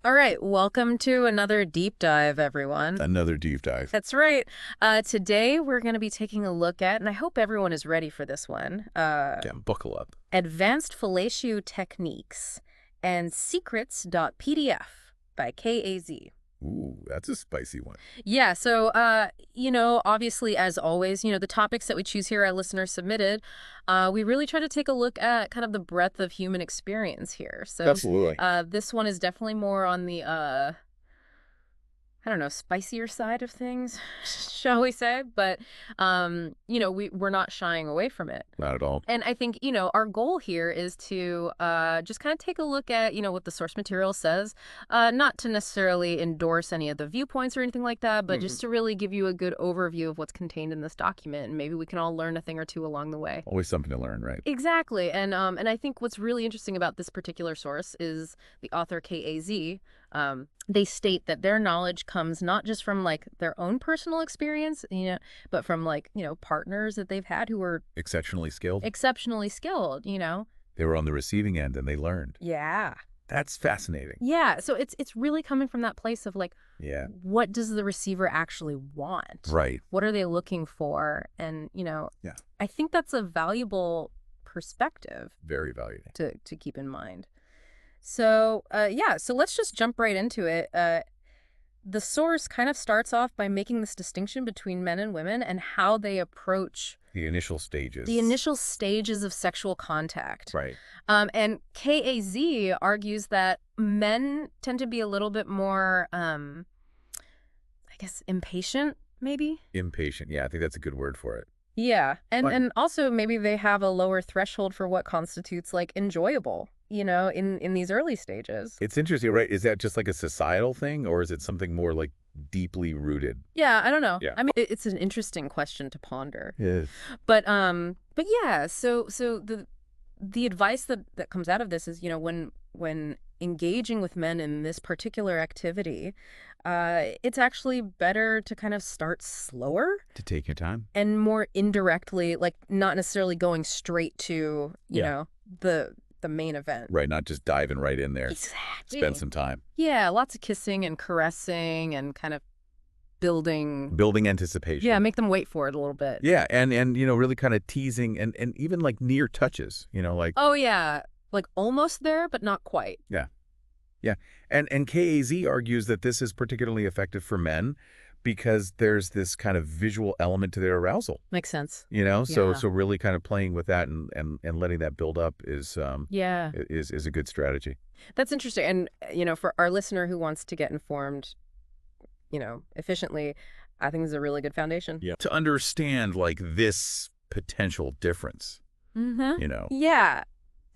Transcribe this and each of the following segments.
All right, welcome to another deep dive, everyone. Another deep dive. That's right. Today we're going to be taking a look at, and I hope everyone is ready for this one, Yeah, buckle up. Advanced Fellatio Techniques and Secrets.pdf by KAZ. Ooh, that's a spicy one. Yeah, so, obviously, as always, the topics that we choose here our listeners submitted, we really try to take a look at kind of the breadth of human experience here. So, Absolutely. this one is definitely more on the, I don't know, spicier side of things, shall we say? But, we're not shying away from it. Not at all. And I think, our goal here is to just kind of take a look at, what the source material says, not to necessarily endorse any of the viewpoints or anything like that, but just to really give you a good overview of what's contained in this document. And maybe we can all learn a thing or two along the way. Always something to learn, right? Exactly. And I think what's really interesting about this particular source is the author KAZ. They state that their knowledge comes not just from like their own personal experience, but from like, partners that they've had who were Exceptionally skilled. exceptionally skilled, They were on the receiving end and they learned. Yeah. That's fascinating. Yeah. So it's really coming from that place of like, Yeah. what does the receiver actually want? Right. What are they looking for? And, Yeah. I think that's a valuable perspective Very valuable. to keep in mind. So, so let's just jump right into it. The source kind of starts off by making this distinction between men and women and how they approach The initial stages. the initial stages of sexual contact. Right. And KAZ argues that men tend to be a little bit more, I guess, impatient, maybe? Impatient. Yeah, I think that's a good word for it. Yeah. And Fine. and also maybe they have a lower threshold for what constitutes like enjoyable, in these early stages. It's interesting, right? Is that just like a societal thing or is it something more like deeply rooted? Yeah, I don't know. Yeah. I mean, it's an interesting question to ponder. Yeah. But yeah, so the advice that comes out of this is, when engaging with men in this particular activity, it's actually better to kind of start slower To take your time. and more indirectly, like not necessarily going straight to, the main event. Right, not just diving right in there. Exactly. Spend some time. Yeah, lots of kissing and caressing and kind of building. Building anticipation. Yeah, make them wait for it a little bit. Yeah, and really kind of teasing and even like near touches, like Oh, yeah. Like almost there, but not quite. yeah. And KAZ argues that this is particularly effective for men because there's this kind of visual element to their arousal, Makes sense. So Yeah. so really kind of playing with that and letting that build up is Yeah. is a good strategy. That's interesting. And, for our listener who wants to get informed, efficiently, I think this is a really good foundation. Yeah. To understand like this potential difference, Mm-hmm. Yeah, in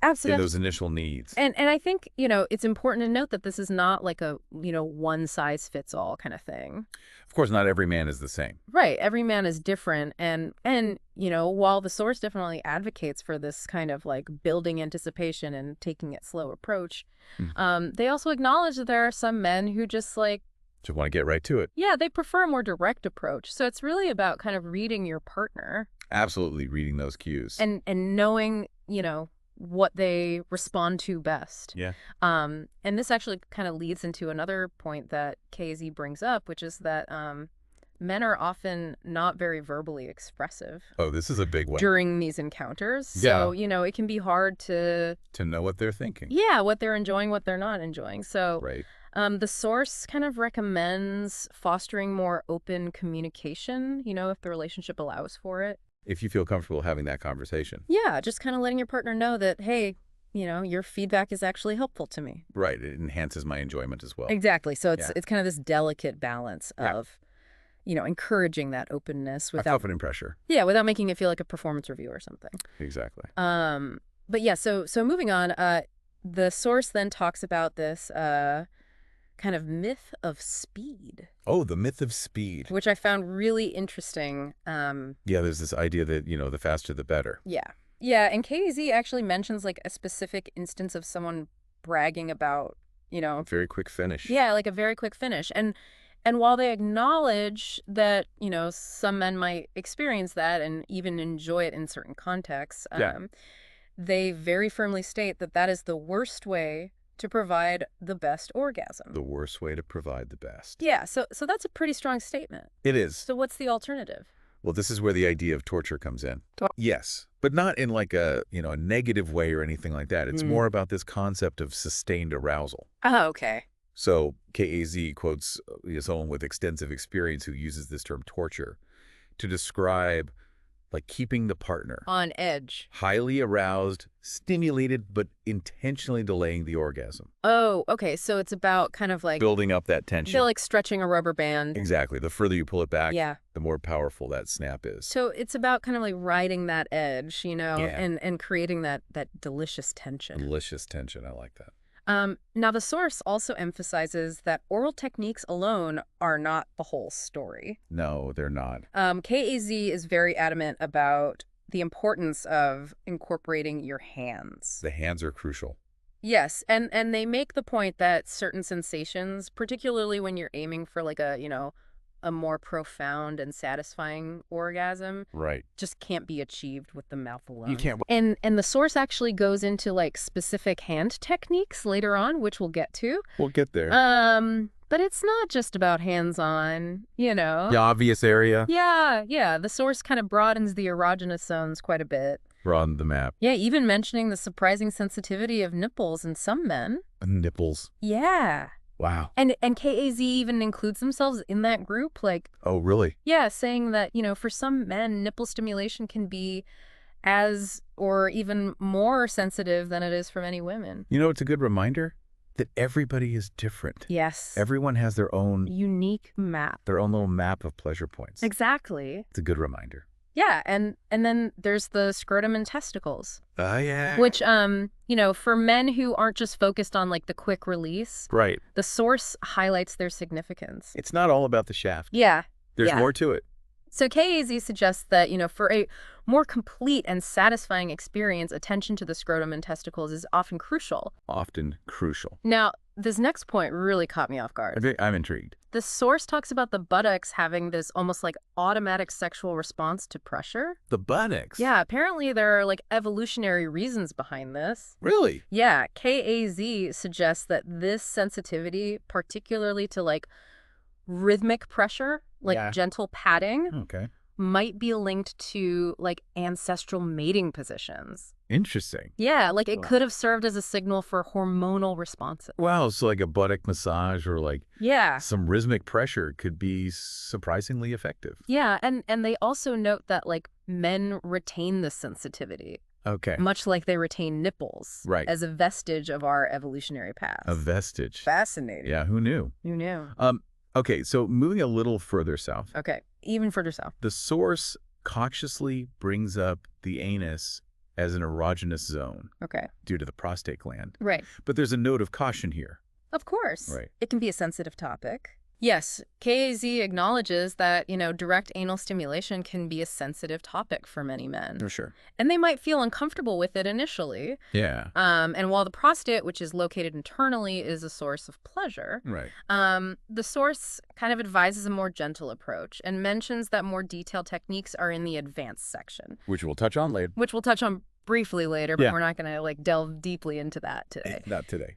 absolutely. those initial needs. And I think, it's important to note that this is not like a, one size fits all kind of thing. Of course, not every man is the same. Right. Every man is different. And while the source definitely advocates for this kind of like building anticipation and taking it slow approach, they also acknowledge that there are some men who just like, Just want to get right to it. yeah, they prefer a more direct approach. So it's really about kind of reading your partner Absolutely reading those cues. and knowing, what they respond to best. Yeah. And this actually kind of leads into another point that KZ brings up, which is that men are often not very verbally expressive Oh, this is a big one. during these encounters. Yeah. So, it can be hard to, To know what they're thinking. yeah, what they're enjoying, what they're not enjoying. So Right. the source kind of recommends fostering more open communication, if the relationship allows for it. If you feel comfortable having that conversation. Yeah, just kind of letting your partner know that, hey, your feedback is actually helpful to me. Right. It enhances my enjoyment as well. Exactly. So it's Yeah. it's kind of this delicate balance Yeah. of, encouraging that openness I without felt it in pressure. without making it feel like a performance review or something. Exactly. But yeah, so moving on, the source then talks about this kind of myth of speed, Oh, the myth of speed. which I found really interesting. Yeah, there's this idea that, the faster the better. Yeah. Yeah, and KZ actually mentions like a specific instance of someone bragging about, Very quick finish. yeah, like a very quick finish. And while they acknowledge that, some men might experience that and even enjoy it in certain contexts, Yeah. they very firmly state that that is the worst way to provide the best orgasm. The worst way to provide the best. Yeah, so that's a pretty strong statement. It is. So what's the alternative? Well, this is where the idea of torture comes in. Tor- Yes, but not in like a negative way or anything like that. It's more about this concept of sustained arousal. Oh, okay. So KAZ quotes someone with extensive experience who uses this term torture to describe like keeping the partner On edge. highly aroused, stimulated, but intentionally delaying the orgasm. Oh, okay. So it's about kind of like Building up that tension. they're like stretching a rubber band. Exactly. The further you pull it back, Yeah. the more powerful that snap is. So it's about kind of like riding that edge, Yeah. and creating that delicious tension. Delicious tension. I like that. Now, the source also emphasizes that oral techniques alone are not the whole story. No, they're not. KAZ is very adamant about the importance of incorporating your hands. The hands are crucial. Yes, and they make the point that certain sensations, particularly when you're aiming for like a more profound and satisfying orgasm, Right. just can't be achieved with the mouth alone. You can't. And the source actually goes into like specific hand techniques later on, which we'll get to. We'll get there. But it's not just about hands-on, The obvious area. Yeah. The source kind of broadens the erogenous zones quite a bit. On the map. Yeah, even mentioning the surprising sensitivity of nipples in some men. Nipples. Yeah. Wow. And KAZ even includes themselves in that group, like, Oh, really? yeah, saying that, for some men, nipple stimulation can be as or even more sensitive than it is for many women. It's a good reminder that everybody is different. Yes. Everyone has their own Unique map. little map of pleasure points. Exactly. It's a good reminder. Yeah, and then there's the scrotum and testicles, Oh, yeah. which, for men who aren't just focused on like the quick release, Right. the source highlights their significance. It's not all about the shaft. Yeah. There's yeah. more to it. So KAZ suggests that, for a more complete and satisfying experience, attention to the scrotum and testicles is often crucial. Often crucial. Now, this next point really caught me off guard. I'm intrigued. The source talks about the buttocks having this almost like automatic sexual response to pressure. The buttocks. Yeah, apparently there are like evolutionary reasons behind this. Really? Yeah, KAZ suggests that this sensitivity, particularly to like rhythmic pressure, like Yeah. gentle patting, Okay. might be linked to like ancestral mating positions. Interesting. Yeah, like it Wow. could have served as a signal for hormonal responses. Wow. So like a buttock massage or like Yeah. some rhythmic pressure could be surprisingly effective. Yeah, and they also note that like men retain this sensitivity, Okay. much like they retain nipples, Right. as a vestige of our evolutionary past. A vestige. Fascinating. Yeah, who knew? You knew. Okay, so moving a little further south, Okay, even further south. the source cautiously brings up the anus as an erogenous zone Okay. due to the prostate gland. Right. But there's a note of caution here. Of course. Right. It can be a sensitive topic. Yes, KAZ acknowledges that, direct anal stimulation can be a sensitive topic for many men. For sure. And they might feel uncomfortable with it initially. Yeah. And while the prostate, which is located internally, is a source of pleasure, Right. the source kind of advises a more gentle approach and mentions that more detailed techniques are in the advanced section, Which we'll touch on later. which we'll touch on briefly later, but Yeah. we're not going to like delve deeply into that today. Not today.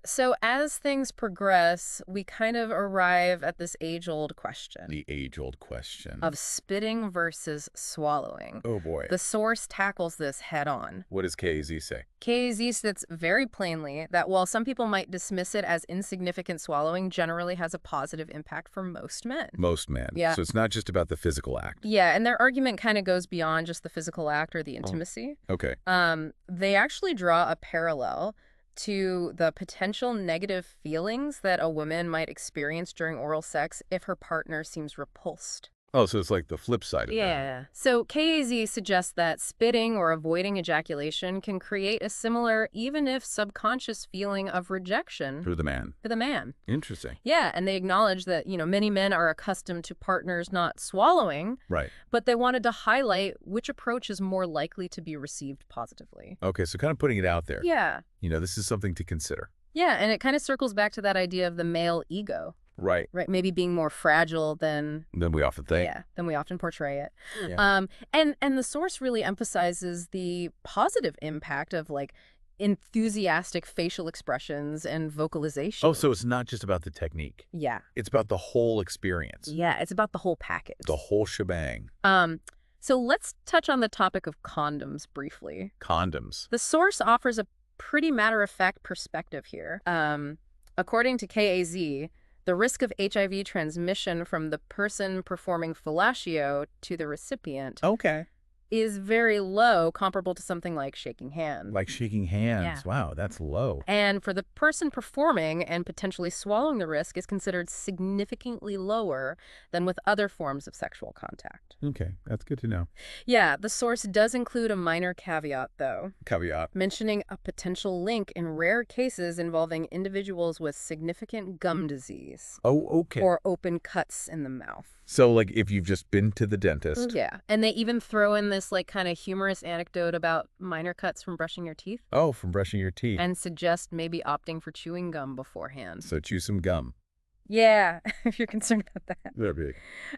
So as things progress, we kind of arrive at this age-old question The age-old question. of spitting versus swallowing. Oh, boy. The source tackles this head-on. What does KAZ say? KAZ states very plainly that while some people might dismiss it as insignificant, swallowing generally has a positive impact for most men. Most men. Yeah. So it's not just about the physical act. Yeah, and their argument kind of goes beyond just the physical act or the intimacy. Okay. They actually draw a parallel to the potential negative feelings that a woman might experience during oral sex if her partner seems repulsed. Oh, so it's like the flip side of that. Yeah. So KAZ suggests that spitting or avoiding ejaculation can create a similar, even if subconscious, feeling of rejection For the man. for the man. Interesting. Yeah, and they acknowledge that, many men are accustomed to partners not swallowing, Right. but they wanted to highlight which approach is more likely to be received positively. Okay, so kind of putting it out there. Yeah. This is something to consider. Yeah, and it kind of circles back to that idea of the male ego, Right. right? Maybe being more fragile than Than we often think. than we often portray it. Yeah. And the source really emphasizes the positive impact of like enthusiastic facial expressions and vocalization. Oh, so it's not just about the technique. Yeah. It's about the whole experience. Yeah, it's about the whole package. The whole shebang. So let's touch on the topic of condoms briefly. Condoms. The source offers a pretty matter-of-fact perspective here. According to KAZ, the risk of HIV transmission from the person performing fellatio to the recipient Okay. is very low, comparable to something like shaking hands. Like shaking hands. Yeah. Wow, that's low. And for the person performing and potentially swallowing, the risk is considered significantly lower than with other forms of sexual contact. Okay, that's good to know. Yeah, the source does include a minor caveat, though, Caveat. mentioning a potential link in rare cases involving individuals with significant gum disease Oh, okay. or open cuts in the mouth. So, like, if you've just been to the dentist. Yeah, and they even throw in this, like, kind of humorous anecdote about minor cuts from brushing your teeth. Oh, from brushing your teeth. And suggest maybe opting for chewing gum beforehand. So chew some gum. Yeah, if you're concerned about that. They're big.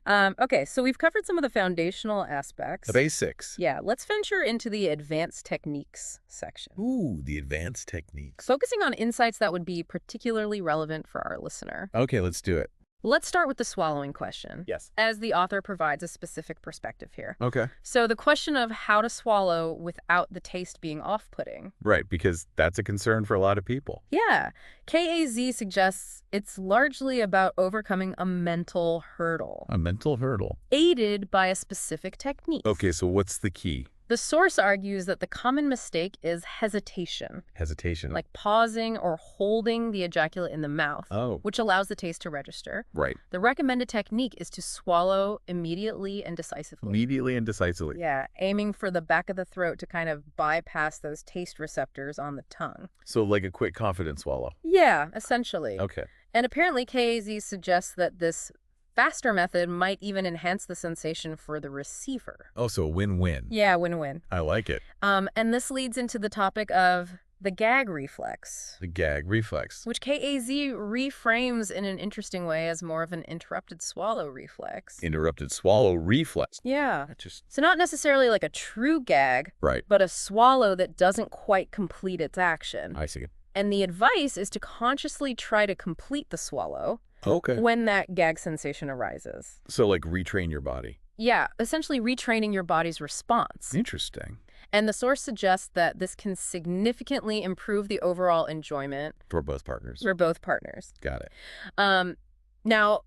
Okay, so we've covered some of the foundational aspects. The basics. Yeah, let's venture into the advanced techniques section. Ooh, the advanced techniques. Focusing on insights that would be particularly relevant for our listener. Okay, let's do it. Let's start with the swallowing question, Yes. as the author provides a specific perspective here. Okay. So the question of how to swallow without the taste being off-putting. Right, because that's a concern for a lot of people. Yeah, KAZ suggests it's largely about overcoming a mental hurdle, A mental hurdle. aided by a specific technique. Okay, so what's the key? The source argues that the common mistake is hesitation, Hesitation. like pausing or holding the ejaculate in the mouth, Oh, which allows the taste to register. right. The recommended technique is to swallow immediately and decisively. Immediately and decisively. Yeah, aiming for the back of the throat to kind of bypass those taste receptors on the tongue. So like a quick confident swallow. Yeah, essentially. Okay. And apparently KAZ suggests that this faster method might even enhance the sensation for the receiver. Oh, so a win-win. Yeah, win-win. I like it. And this leads into the topic of the gag reflex, The gag reflex. which KAZ reframes in an interesting way as more of an interrupted swallow reflex. Interrupted swallow reflex. Yeah. That just... So not necessarily like a true gag, Right. but a swallow that doesn't quite complete its action. I see. And the advice is to consciously try to complete the swallow Okay. when that gag sensation arises. So like retrain your body. Yeah, essentially retraining your body's response. Interesting. And the source suggests that this can significantly improve the overall enjoyment For both partners. for both partners. Got it. Now,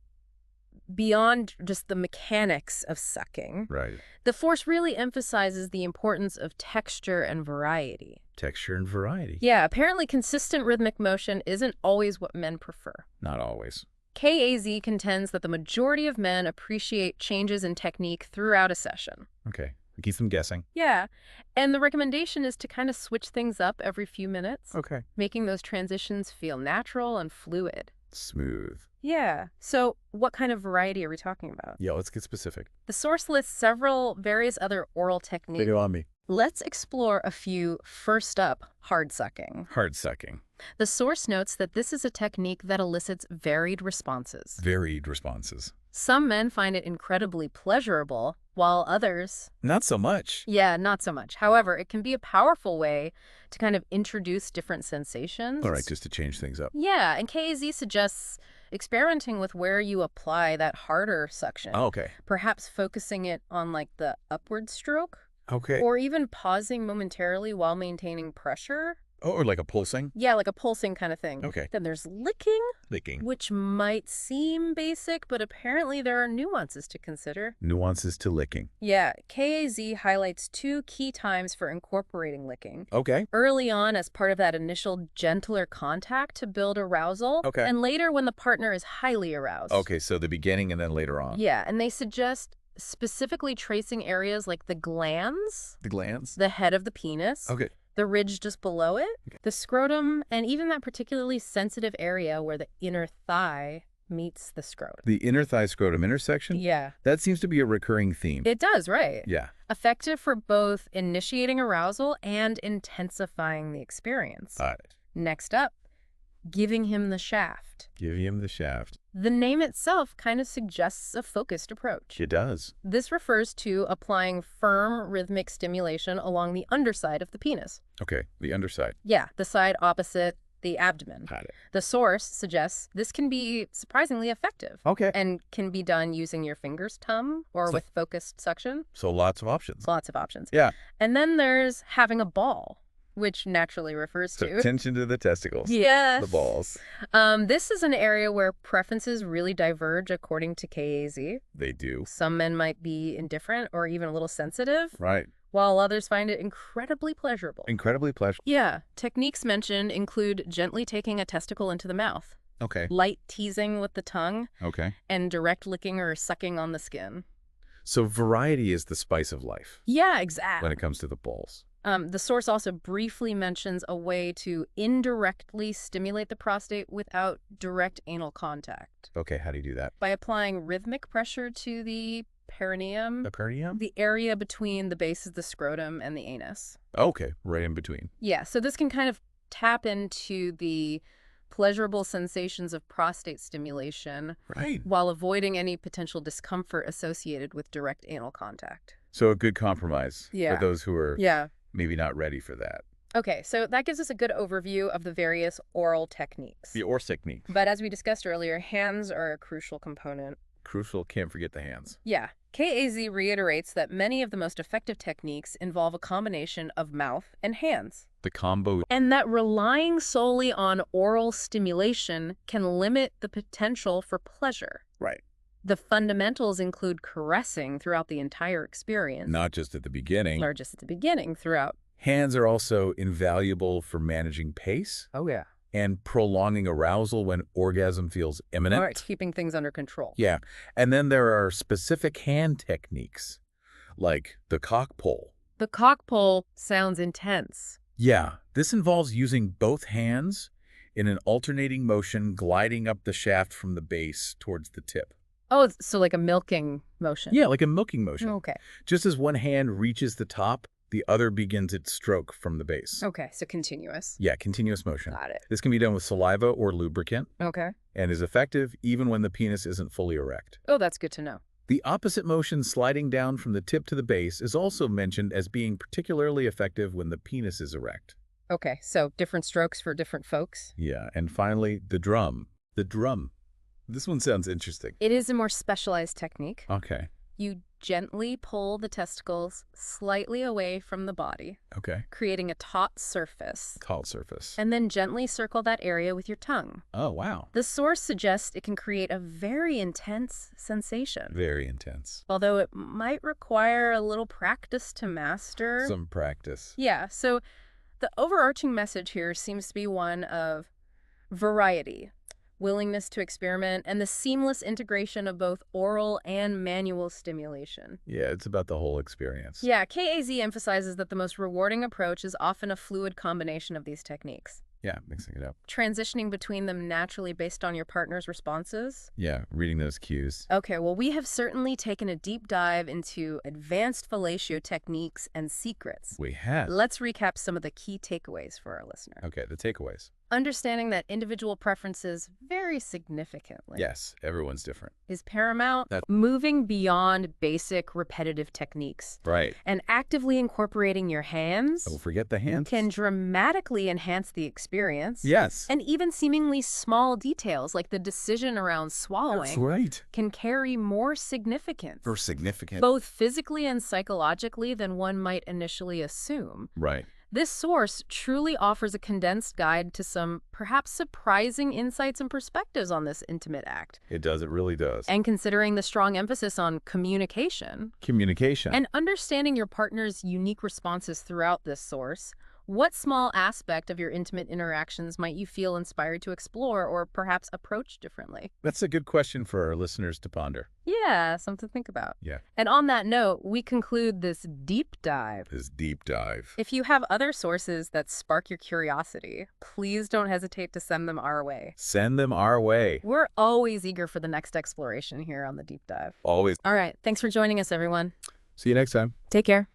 beyond just the mechanics of sucking, Right. the force really emphasizes the importance of texture and variety. Texture and variety. Yeah, apparently consistent rhythmic motion isn't always what men prefer. Not always. KAZ contends that the majority of men appreciate changes in technique throughout a session. Okay. It keeps them guessing. Yeah, and the recommendation is to kind of switch things up every few minutes, Okay. making those transitions feel natural and fluid. Smooth. Yeah, so what kind of variety are we talking about? Yeah, let's get specific. The source lists several various other oral techniques. Video on me. Let's explore a few. First up, hard sucking. Hard sucking. The source notes that this is a technique that elicits varied responses. Varied responses. Some men find it incredibly pleasurable, while others, Not so much. yeah, not so much. However, it can be a powerful way to kind of introduce different sensations. All right, just to change things up. Yeah, and KAZ suggests experimenting with where you apply that harder suction. Oh, okay. Perhaps focusing it on like the upward stroke, Okay. or even pausing momentarily while maintaining pressure. Oh, or like a pulsing? Yeah, like a pulsing kind of thing. Okay. Then there's licking, Licking. which might seem basic, but apparently there are nuances to consider. Nuances to licking. Yeah, KAZ highlights 2 key times for incorporating licking. Okay. Early on as part of that initial gentler contact to build arousal. Okay. And later when the partner is highly aroused. Okay, so the beginning and then later on. Yeah, and they suggest specifically tracing areas like the glands, The glands? the head of the penis, Okay. the ridge just below it, the scrotum, and even that particularly sensitive area where the inner thigh meets the scrotum. The inner thigh scrotum intersection? Yeah, That seems to be a recurring theme. it does, right? Yeah. Effective for both initiating arousal and intensifying the experience. Got it. Next up, giving him the shaft. Give him the shaft. The name itself kind of suggests a focused approach. It does. This refers to applying firm rhythmic stimulation along the underside of the penis. Okay, the underside. Yeah, the side opposite the abdomen. Got it. The source suggests this can be surprisingly effective. Okay. And can be done using your fingers, thumb, or with focused suction. So lots of options. Lots of options. Yeah. And then there's having a ball, which naturally refers So to... attention to the testicles. Yes. The balls. This is an area where preferences really diverge according to KAZ. They do. Some men might be indifferent or even a little sensitive, Right. while others find it incredibly pleasurable. Incredibly pleasurable. Yeah. Techniques mentioned include gently taking a testicle into the mouth, Okay. light teasing with the tongue, Okay. and direct licking or sucking on the skin. So variety is the spice of life Yeah, exactly. when it comes to the balls. The source also briefly mentions a way to indirectly stimulate the prostate without direct anal contact Okay, how do you do that? by applying rhythmic pressure to the perineum, The perineum? the area between the base of the scrotum and the anus. Okay, right in between. Yeah, so this can kind of tap into the pleasurable sensations of prostate stimulation Right. while avoiding any potential discomfort associated with direct anal contact. So a good compromise Yeah. for those who are Yeah. maybe not ready for that. Okay, so that gives us a good overview of the various oral techniques. The OR technique. But as we discussed earlier, hands are a crucial component. Crucial, can't forget the hands. Yeah. KAZ reiterates that many of the most effective techniques involve a combination of mouth and hands, The combo. and that relying solely on oral stimulation can limit the potential for pleasure. Right. The fundamentals include caressing throughout the entire experience, Not just at the beginning. or just at the beginning, throughout. Hands are also invaluable for managing pace Oh, yeah. and prolonging arousal when orgasm feels imminent. All right, keeping things under control. Yeah. And then there are specific hand techniques, like the cock pole. The cock pole sounds intense. Yeah. This involves using both hands in an alternating motion, gliding up the shaft from the base towards the tip. Oh, so like a milking motion. Yeah, like a milking motion. Okay. Just as one hand reaches the top, the other begins its stroke from the base. Okay, so continuous. Yeah, continuous motion. Got it. This can be done with saliva or lubricant Okay. and is effective even when the penis isn't fully erect. Oh, that's good to know. The opposite motion sliding down from the tip to the base is also mentioned as being particularly effective when the penis is erect. Okay, so different strokes for different folks. Yeah, and finally, the drum. The drum. This one sounds interesting. It is a more specialized technique. Okay, You gently pull the testicles slightly away from the body, okay. creating a taut surface, Taut surface. and then gently circle that area with your tongue. Oh, wow. The source suggests it can create a very intense sensation, Very intense. although it might require a little practice to master. Some practice. Yeah, so the overarching message here seems to be one of variety, willingness to experiment, and the seamless integration of both oral and manual stimulation. Yeah, it's about the whole experience. Yeah, KAZ emphasizes that the most rewarding approach is often a fluid combination of these techniques, Yeah, mixing it up. transitioning between them naturally based on your partner's responses. Yeah, reading those cues. Okay, well, we have certainly taken a deep dive into advanced fellatio techniques and secrets. We have. Let's recap some of the key takeaways for our listener. Okay, the takeaways. Understanding that individual preferences vary significantly Yes, everyone's different. is paramount. That- Moving beyond basic repetitive techniques Right. and actively incorporating your hands Don't forget the hands. can dramatically enhance the experience. Yes. And even seemingly small details like the decision around swallowing That's right. can carry more significance, For significant. both physically and psychologically, than one might initially assume. Right. This source truly offers a condensed guide to some perhaps surprising insights and perspectives on this intimate act. It does. It really does. And considering the strong emphasis on communication Communication. and understanding your partner's unique responses throughout this source, what small aspect of your intimate interactions might you feel inspired to explore or perhaps approach differently? That's a good question for our listeners to ponder. Yeah, something to think about. Yeah. And on that note, we conclude this deep dive. This deep dive. If you have other sources that spark your curiosity, please don't hesitate to send them our way. Send them our way. We're always eager for the next exploration here on the deep dive. Always. All right, thanks for joining us, everyone. See you next time. Take care.